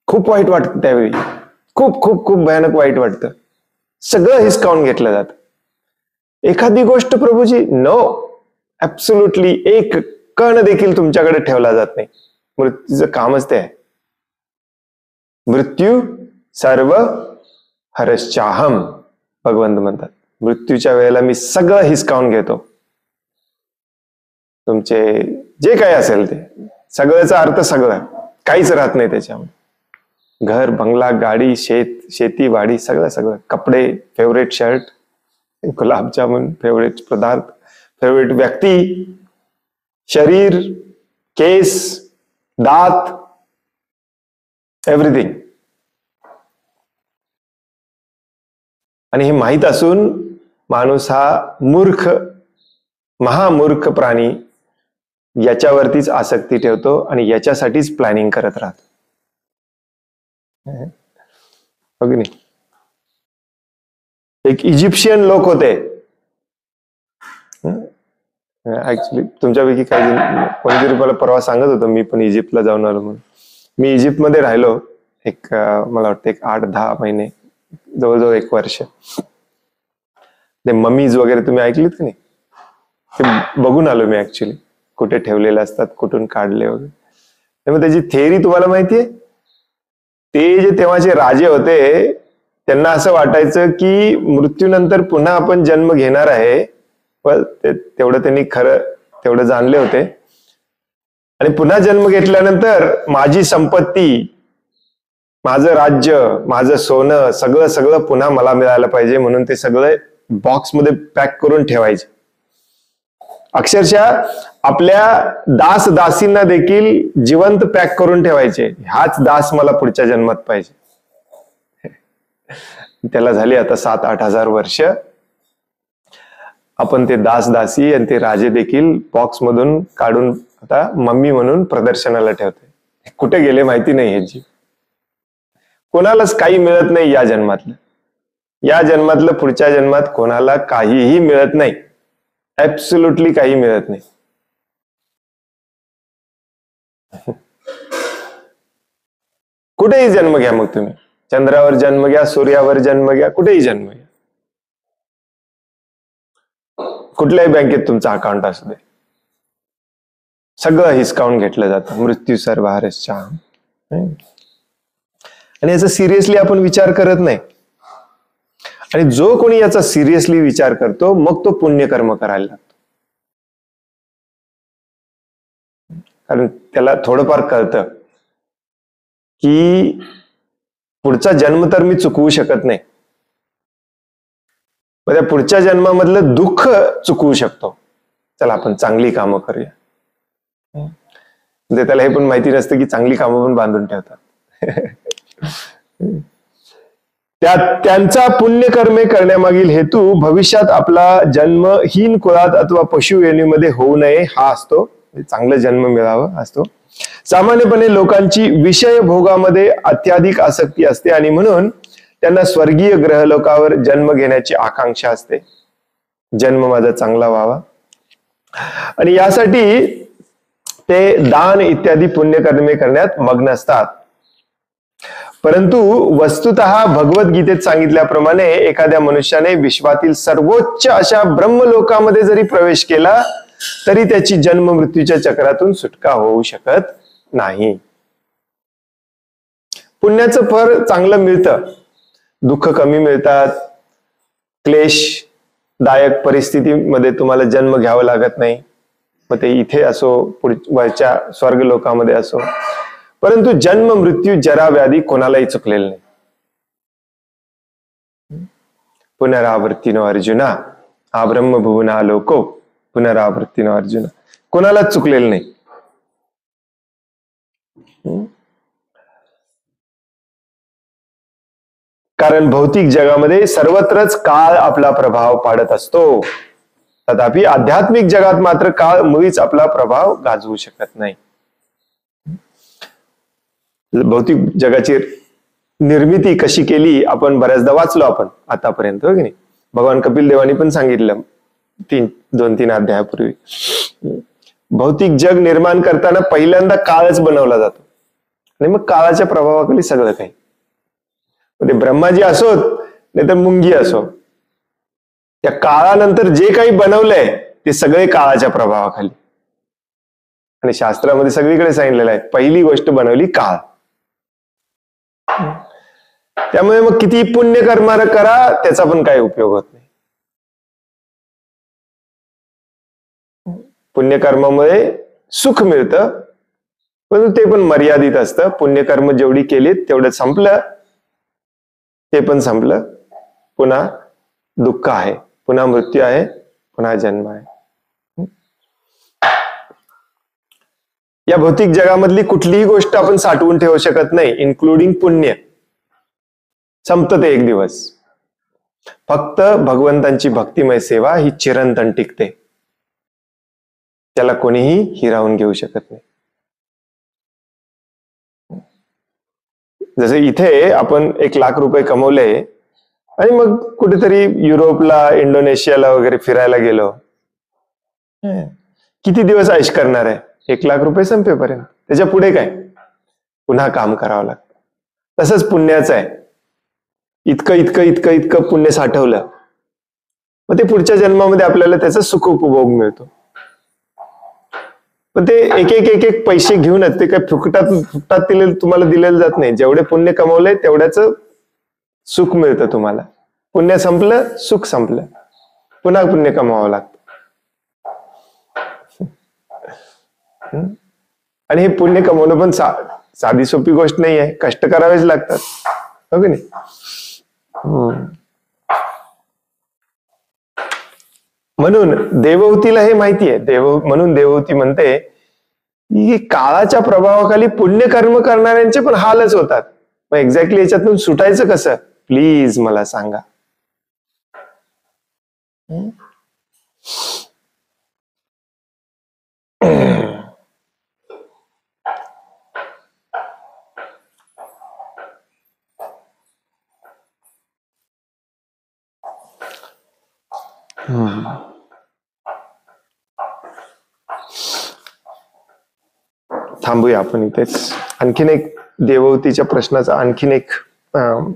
खूप वाईट वाटतं त्यावेळी, खूप खूप खूप भयानक वाईट वाटतं. सगळं हिसकावून घेतलं जातं. एखादी गोष्ट प्रभूजी नो, ऍब्सोल्युटली एक कण देखील तुमच्याकडे ठेवला जात नाही. मृत्यूचं कामच ते आहे. मृत्यू सर्व हरश्चाहम भगवंत म्हणतात. मृत्यूच्या वेळेला मी सगळं हिसकावून घेतो. तुमचे जे काही असेल ते सगळ्याचा अर्थ सगळं, काहीच राहत नाही त्याच्यामध्ये. घर, बंगला, गाडी, शेती, वाडी, सगळं सगळं. कपडे, फेवरेट शर्ट, गुलाबजामुन, फेवरेट पदार्थ, फेवरेट व्यक्ती, शरीर, केस, दात, एव्हरीथिंग. आणि हे माहीत असून माणूस हा मूर्ख, महामूर्ख प्राणी याच्यावरतीच आसक्ती ठेवतो आणि याच्यासाठीच प्लॅनिंग करत राहतो. हो की नाही? एक इजिप्शियन लोक होते. ऍक्च्युली तुमच्यापैकी काही कोणीतरी मला परवा सांगत होतं मी पण इजिप्तला जाऊन आलो म्हणून. मी इजिप्तमध्ये राहिलो एक मला वाटतं एक 8-10 महिने, जवळजवळ 1 वर्ष. ते ममीज वगैरे तुम्ही ऐकलीत की नाही, ते बघून आलो मी ऍक्च्युली, कुठे ठेवलेले असतात, कुठून काढले वगैरे. त्यामुळे त्याची थेअरी तुम्हाला माहितीये, ते जे तेव्हाचे राजे होते त्यांना असं वाटायचं की मृत्यूनंतर पुन्हा आपण जन्म घेणार आहे. पण तेवढं त्यांनी खरं तेवढं जाणले होते. आणि पुन्हा जन्म घेतल्यानंतर माझी संपत्ती, माझं राज्य, माझं सोनं, सगळं सगळं पुन्हा मला मिळालं पाहिजे म्हणून ते सगळं बॉक्समध्ये पॅक करून ठेवायचे. अक्षरशः आपल्या दास दासींना देखील जिवंत पॅक करून ठेवायचे. हाच दास मला पुढच्या जन्मात पाहिजे. त्याला झाली आता 7-8 हजार वर्ष. आपण ते दास दासी आणि ते राजे देखील बॉक्स मधून काढून आता मम्मी म्हणून प्रदर्शनाला ठेवते. कुठे गेले माहिती नाही हे जीव. कोणालाच काही मिळत नाही या जन्मातलं. या जन्मातलं पुढच्या जन्मात कोणाला काहीही मिळत नाही. ऍब्सोल्युटली काही मिळत नाही. कुठेही जन्म घ्या मग तुम्ही. चंद्रावर जन्म घ्या, सूर्यावर जन्म घ्या, कुठेही जन्म घ्या. कुठल्याही बँकेत तुमचा अकाउंट असू दे, सगळं हिसकावून घेतलं जातं. मृत्यू सर्व हरश्चाहम. आणि याचा सिरियसली आपण विचार करत नाही. आणि जो कोणी याचा सिरियसली विचार करतो मग तो पुण्यकर्म करायला लागतो. कारण त्याला थोडंफार कळतं की पुढचा जन्म तर मी चुकवू शकत नाही. मग त्या पुढच्या जन्मामधलं दुःख चुकवू शकतो. चला आपण चांगली कामं करूया. म्हणजे त्याला हे पण माहिती नसतं की चांगली कामं पण बांधून ठेवतात. त्यांचा पुण्यकर्मे करण्यामागील हेतू भविष्यात आपला जन्म हीन कुळात अथवा पशु योनीमध्ये होऊ नये हा असतो. चांगला जन्म मिळावा असतो. सामान्यपणे लोकांची विषय भोगामध्ये अत्याधिक आसक्ती असते आणि म्हणून त्यांना स्वर्गीय ग्रहलोकावर जन्म घेण्याची आकांक्षा असते. जन्म माझा चांगला व्हावा आणि यासाठी ते दान इत्यादी पुण्यकर्मे करण्यात मग्न असतात. परंतु वस्तुतः भगवद्गीतेत सांगितल्याप्रमाणे एखाद्या मनुष्याने विश्वातील सर्वोच्च अशा ब्रह्मलोकामध्ये जरी प्रवेश केला तरी त्याची जन्म मृत्यूच्या चक्रातून सुटका होऊ शकत नाही. पुण्याचं फळ चांगलं मिळतं, दुःख कमी मिळतात, क्लेशदायक परिस्थितीमध्ये तुम्हाला जन्म घ्यावा लागत नाही, मग ते इथे असो वरच्या स्वर्ग लोकामध्ये असो. परंतु जन्म मृत्यू जरा व्याधी कोणालाही चुकलेलं नाही. पुनरावृत्तीनो अर्जुना हा ब्रह्मभुवना लोको पुनरावृत्तीनो अर्जुना, कोणालाच चुकलेलं नाही. कारण भौतिक जगामध्ये सर्वत्रच काळ आपला प्रभाव पाडत असतो. तथापि आध्यात्मिक जगात मात्र काळ मुळीच आपला प्रभाव गाजवू शकत नाही. भौतिक जगाची निर्मिती कशी केली आपण बऱ्याचदा वाचलो आपण आतापर्यंत, हो की नाही. भगवान कपिल देवानी पण सांगितलं 2-3 अध्यायापूर्वी. भौतिक जग निर्माण करताना पहिल्यांदा काळच बनवला जातो आणि मग काळाच्या प्रभावाखाली सगळं काही. ते ब्रह्माजी असोत नाही तर मुंगी असो, त्या काळानंतर जे काही बनवलंय ते सगळे काळाच्या प्रभावाखाली. आणि शास्त्रामध्ये सगळीकडे सांगितलेलं आहे पहिली गोष्ट बनवली काळ. त्यामुळे मग किती पुण्यकर्म करा त्याचा पण काही उपयोग होत नाही. पुण्यकर्मामुळे सुख मिळतं पण ते पण मर्यादित असतं. पुण्यकर्म जेवढी केलीत तेवढं संपलं, ते पण संपलं. पुन्हा दुःख आहे, पुन्हा मृत्यू आहे, पुन्हा जन्म आहे. या भौतिक जगामधली कुठलीही गोष्ट आपण साठवून ठेवू शकत नाही, इन्क्लुडिंग पुण्य. संपतं ते एक दिवस. फक्त भगवंतांची भक्तिमय सेवा ही चिरंतन टिकते, त्याला कोणीही हिरावून घेऊ शकत नाही. जसे इथे आपण 1 लाख रुपये कमवले आणि मग कुठेतरी युरोपला इंडोनेशियाला वगैरे फिरायला गेलो, किती दिवस ऐश करणार आहे? 1 लाख रुपये संपेपर्यंत. त्याच्या पुढे काय? पुन्हा काम करावं लागतं. तसंच पुण्याचं आहे. इतकं इतकं इतकं इतकं पुण्य साठवलं मग ते पुढच्या जन्मामध्ये आपल्याला त्याचा सुख उपभोग मिळतो. पण ते एक एक एक एक पैसे घेऊनच ते काय फुकटात तुम्हाला दिलेलं जात नाही. जेवढे पुण्य कमवले तेवढ्याच सुख मिळतं तुम्हाला. पुण्य संपलं, सुख संपलं, पुन्हा पुण्य कमवावं लागतं. आणि हे पुण्य कमवणं पण साधी सोपी गोष्ट नाही आहे, कष्ट करावेच लागतात, हो की नाही. म्हणून देवहूतीला हे माहिती आहे. म्हणून देवहूती म्हणते की काळाच्या प्रभावाखाली पुण्यकर्म करणाऱ्यांचे पण हालच होतात. मग एक्झॅक्टली याच्यातून सुटायचं कसं? प्लीज मला सांगा. थांबूया आपण इथेच. आणखीन एक देवहूतीच्या प्रश्नाचा आणखीन एक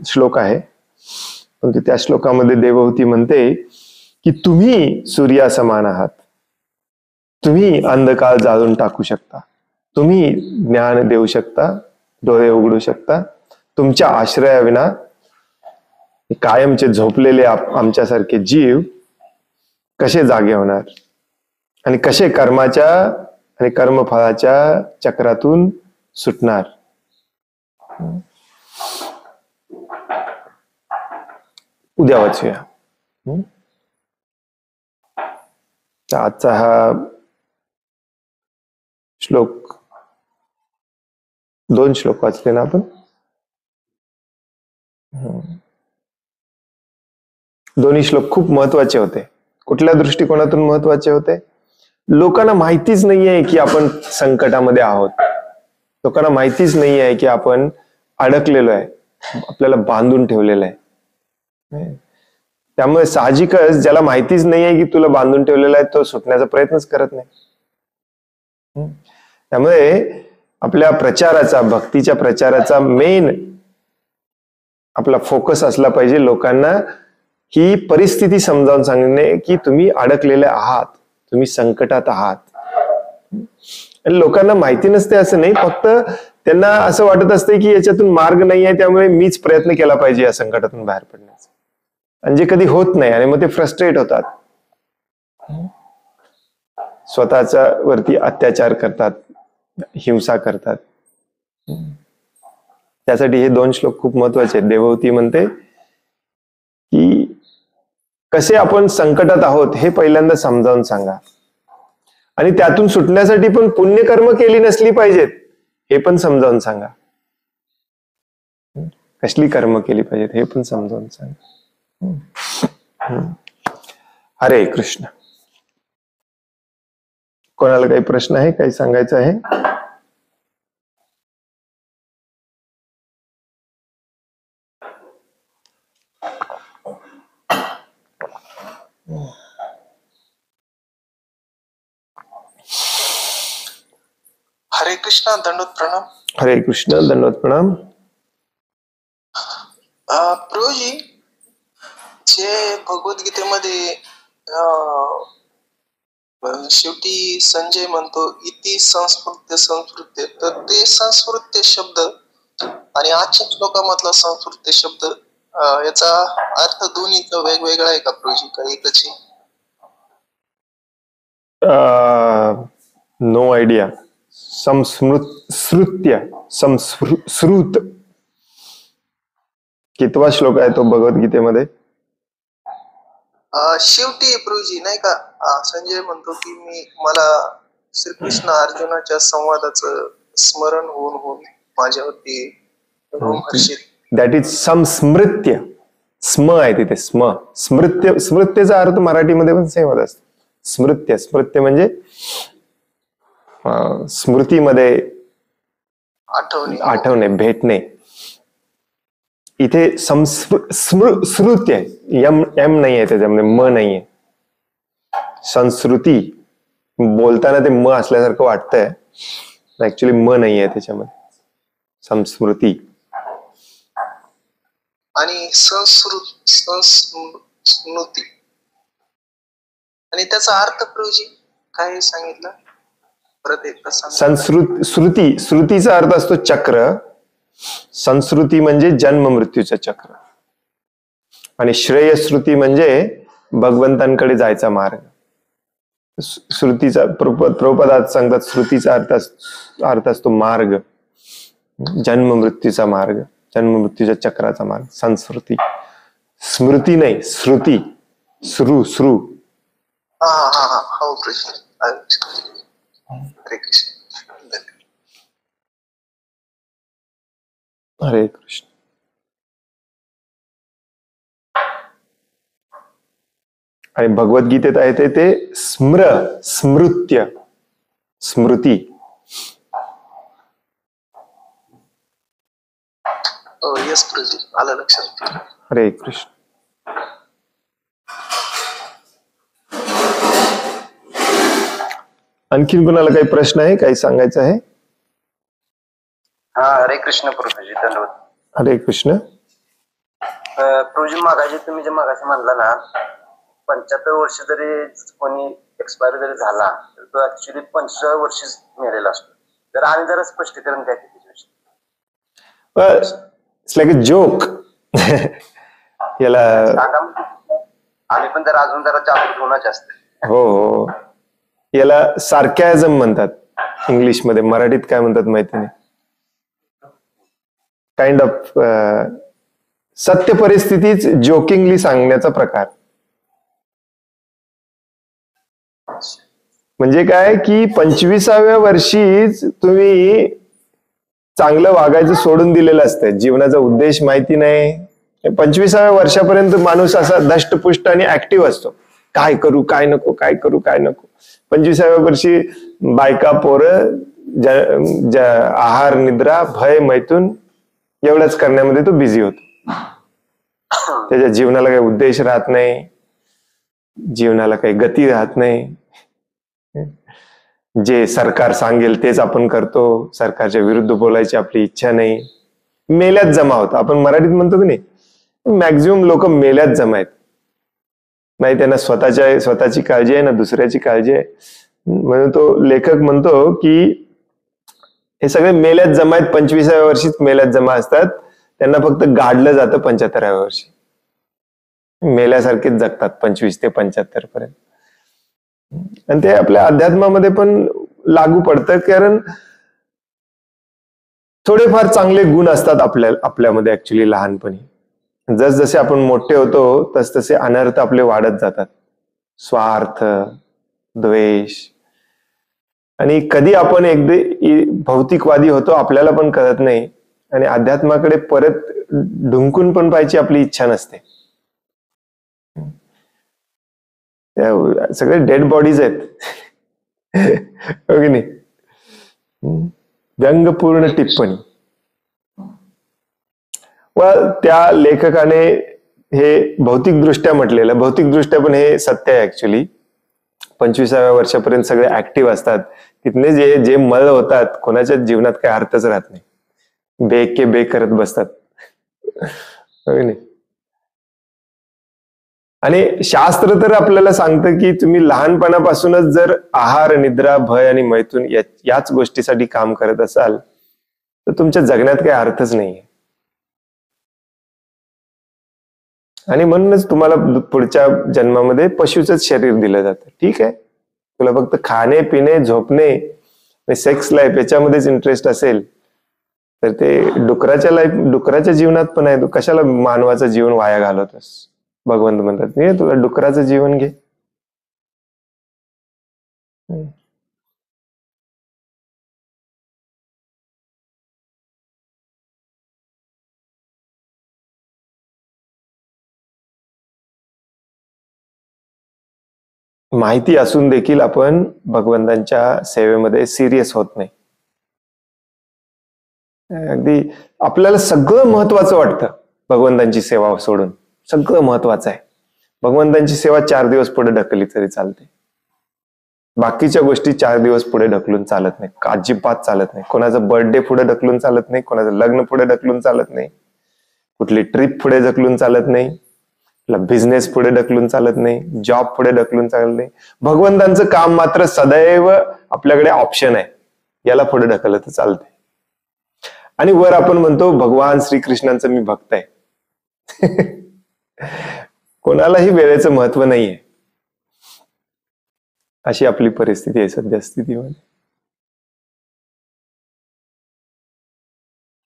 श्लोक आहे. पण त्या श्लोकामध्ये देवहूती म्हणते की तुम्ही सूर्यासमान आहात, तुम्ही अंधकार जाळून टाकू शकता, तुम्ही ज्ञान देऊ शकता, डोळे उघडू शकता. तुमच्या आश्रयाविना कायमचे झोपलेले आमच्यासारखे जीव कसे जागे होणार आणि कसे कर्माच्या आणि कर्मफळाच्या चक्रातून सुटणार. उद्या वाचूया. तर आजचा हा श्लोक 2 श्लोक वाचले ना आपण. दोन्ही श्लोक खूप महत्वाचे होते. कुठल्या दृष्टिकोनातून महत्वाचे होते? लोकांना माहितीच नाहीये की आपण संकटामध्ये आहोत. लोकांना माहितीच नाही आहे की आपण अडकलेलो आहे, आपल्याला बांधून ठेवलेलं आहे. त्यामुळे साहजिकच ज्याला माहितीच नाही आहे की तुला बांधून ठेवलेला आहे तो सुटण्याचा प्रयत्नच करत नाही. त्यामुळे आपल्या प्रचाराचा, भक्तीच्या प्रचाराचा मेन आपला फोकस असला पाहिजे लोकांना ही परिस्थिती समजावून सांगणे की तुम्ही अडकलेले आहात, तुम्ही संकटात आहात. आणि लोकांना माहिती नसते असं नाही, फक्त त्यांना असं वाटत असते की याच्यातून मार्ग नाही आहे, त्यामुळे मीच प्रयत्न केला पाहिजे या संकटातून बाहेर पडण्याचा. आणि जे कधी होत नाही आणि मग ते फ्रस्ट्रेट होतात, स्वतःच्या वरती अत्याचार करतात, हिंसा करतात. त्यासाठी हे 2 श्लोक खूप महत्वाचे आहेत. देवहूती म्हणते की कसे आपण संकटात आहोत हे पहिल्यांदा समजावून सांगा, आणि त्यातून सुटण्यासाठी पण पुण्यकर्म केली नसली पाहिजेत हे पण समजावून सांगा. कसली कर्म केली पाहिजेत हे पण समजावून सांगा. हरे कृष्ण. कोणाला काही प्रश्न आहे, काही सांगायचं आहे? हरे कृष्ण, दंडवत प्रणाम. हरे कृष्ण, दंडवत प्रणाम. प्रभूजी, जे भगवद्गीतेमध्ये शेवटी संजय म्हणतो इति संस्कृत्य संस्कृत्य, तर ते संस्कृत्य शब्द आणि आजच्या श्लोकामधला संस्कृत्य शब्द याचा अर्थ दोन्हीचा वेगवेगळा आहे का प्रभूजी, का एकच आहे? No idea. संस्मृत्य, संस्कृत कितवा श्लोक आहे तो भगवद्गीतेमध्ये? शेवटी प्रभूजी नाही का, संजय म्हणतो की मला श्रीकृष्ण अर्जुनाच्या संवादाचं स्मरण होऊन माझ्यावरती हर्षित. दॅट इज संस्मृत्य. स्म आहे तिथे, स्म. स्मृत्य, स्मृत्यचा अर्थ मराठीमध्ये पण सेम होत असतो. स्मृत्य, स्मृत्य म्हणजे स्मृतीमध्ये आठवणे, भेटणे. इथे संस्मृत्य आहे, एम नाही आहे त्याच्यामध्ये, म नाही आहे. संस्कृती बोलताना ते म असल्यासारखं वाटतंय, ऍक्च्युली म नाही आहे त्याच्यामध्ये. संस्मृती आणि संस्मृती, आणि त्याचा अर्थ प्रभूजी काय सांगितलं परत एकदा सांगा. श्रुती, श्रुतीचा अर्थ असतो चक्र. संस्कृती म्हणजे जन्म मृत्यूचं चक्र, आणि श्रेयश्रुती म्हणजे भगवंतांकडे जायचा मार्ग. श्रुतीचा प्रभुपाद सांगतात श्रुतीचा अर्थ असतो मार्ग, जन्म मृत्यूचा मार्ग, जन्म मृत्यूच्या चक्राचा मार्ग. संस्कृती, स्मृती नाही, श्रुती. श्रू श्रू. हो कृष्ण. हरे कृष्ण. हरे कृष्ण. आणि भगवद्गीतेत आहे ते स्मृत्य, स्मृती. यस प्रभूजी, आलं लक्षात. हरे कृष्ण. आणखीन कोणाला काही प्रश्न आहे, काही सांगायचं आहे? हरे कृष्ण प्रभूजी, धन्यवाद. हरे कृष्ण. प्रभूजी, मागाशी तुम्ही जे मागाशी म्हणला ना, 75 वर्ष जरी कोणी एक्सपायर जरी झाला तर तो ऍक्च्युली 25व्या वर्षी मेलेला असतो. तर आणि जरा स्पष्टीकरण द्या इट्स लाईक अ जोक. याला आम्ही पण जरा अजून जरा जागृत होणं जास्त. हो, याला सार्कॅझम म्हणतात इंग्लिशमध्ये. मराठीत काय म्हणतात माहिती नाही. काइंड ऑफ सत्य परिस्थितीच जोकिंगली सांगण्याचा प्रकार. म्हणजे काय की 25व्या वर्षीच तुम्ही चांगलं वागायचं सोडून दिलेलं असतं. जीवनाचा उद्देश माहिती नाही. 25व्या वर्षापर्यंत माणूस असा धष्टपुष्ट आणि ऍक्टिव्ह असतो. काय करू काय नको, काय करू काय नको. 25व्या वर्षी बायका पोरं आहार निद्रा भय मैथून एवढंच करण्यामध्ये तो बिझी होतो. त्याच्या जीवनाला काही उद्देश राहत नाही, जीवनाला काही गती राहत नाही. जे सरकार सांगेल तेच आपण करतो, सरकारच्या विरुद्ध बोलायची आपली इच्छा नाही. मेल्यात जमा होतं. आपण मराठीत म्हणतो की नाही, मॅक्झिमम लोक मेल्यात जमा आहेत. नाही त्यांना स्वतःची काळजी आहे ना दुसऱ्याची काळजी आहे. म्हणून तो लेखक म्हणतो की हे सगळे मेल्यात जमा आहेत. 25व्या वर्षीच मेल्यात जमा असतात. त्यांना फक्त गाडलं जातं 75व्या वर्षी. मेल्यासारखेच जगतात 25 ते 75 पर्यंत. आणि ते आपल्या अध्यात्मामध्ये पण लागू पडतं, कारण थोडेफार चांगले गुण असतात आपल्यामध्ये ऍक्च्युली लहानपणी. जसजसे आपण मोठे होतो तसतसे अनर्थ आपले वाढत जातात. स्वार्थ, द्वेष, आणि कधी आपण एकदा भौतिकवादी होतो आपल्याला पण कळत नाही. आणि अध्यात्माकडे परत ढुंकून पण पाहायची आपली इच्छा नसते. सगळे डेड बॉडीज आहेत. हो की नाही. व्यंगपूर्ण टिप्पणी. व त्या लेखकाने हे भौतिकदृष्ट्या म्हटलेलं, भौतिकदृष्ट्या पण हे सत्य आहे ऍक्च्युली. 25व्या वर्षापर्यंत सगळे ऍक्टिव्ह असतात. तिथले जे मळ होतात कोणाच्या जीवनात काही अर्थच राहत नाही. बेक के बेक करत बसतात. हो की नाही. आणि शास्त्र तर आपल्याला सांगतं की तुम्ही लहानपणापासूनच जर आहार निद्रा भय आणि मैथून याच गोष्टीसाठी काम करत असाल तर तुमच्या जगण्यात काही अर्थच नाहीये. आणि म्हणूनच तुम्हाला पुढच्या जन्मामध्ये पशुचंच शरीर दिलं जातं. ठीक आहे, तुला फक्त खाणे पिणे झोपणे आणि सेक्स लाईफ याच्यामध्येच इंटरेस्ट असेल तर ते डुकराच्या जीवनात पण आहे. तू कशाला मानवाचं जीवन वाया घालवतोस. भगवंत म्हणतात नाही तुला डुकराचं जीवन घे. माहिती असून देखील आपण भगवंतांच्या सेवेमध्ये सिरियस होत नाही. अगदी आपल्याला सगळं महत्वाचं वाटतं भगवंतांची सेवा सोडून. सगळं महत्वाचं आहे. भगवंतांची सेवा 4 दिवस पुढे ढकलली तरी चालते. बाकीच्या गोष्टी 4 दिवस पुढे ढकलून चालत नाही, अजिबात चालत नाही. कोणाचं बर्थडे पुढे ढकलून चालत नाही, कोणाचं लग्न पुढे ढकलून चालत नाही, कुठली ट्रिप पुढे ढकलून चालत नाही, बिझनेस पुढे ढकलून चालत नाही, जॉब पुढे ढकलून चालत नाही. भगवंतांचं काम मात्र सदैव आपल्याकडे ऑप्शन आहे, याला पुढे ढकललं तर चालते. आणि वर आपण म्हणतो भगवान श्रीकृष्णांचं मी भक्त आहे. कोणालाही वेळेचं महत्व नाहीये. अशी आपली परिस्थिती आहे सध्या स्थितीमध्ये.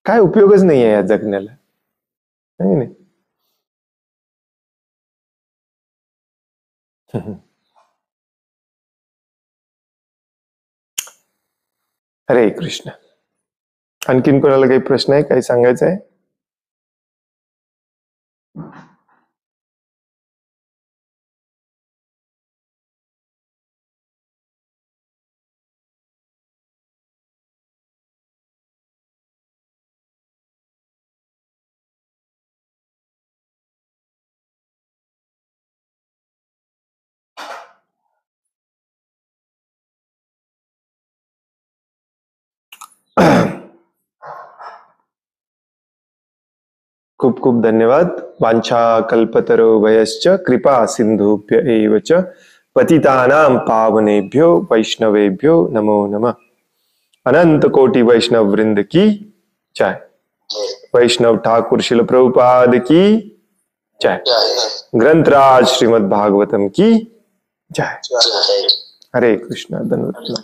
काय उपयोगच नाहीये या जगण्याला, नाही. हरे कृष्ण. आणखीन कोणाला काही प्रश्न आहे, काही सांगायचं आहे? खूप खूप धन्यवाद. वांछा कल्पतरो भयश्च कृपा सिंधुभ्य एव च पतितानां पावनेभ्यो वैष्णवेभ्यो नमो नमः. अनंत कोटि वैष्णव वृंद की जय. वैष्णव ठाकुर शिल प्रभुपाद की जय. ग्रंथराज श्रीमद् भागवतम की जय. हरे कृष्ण. धन्यवाद.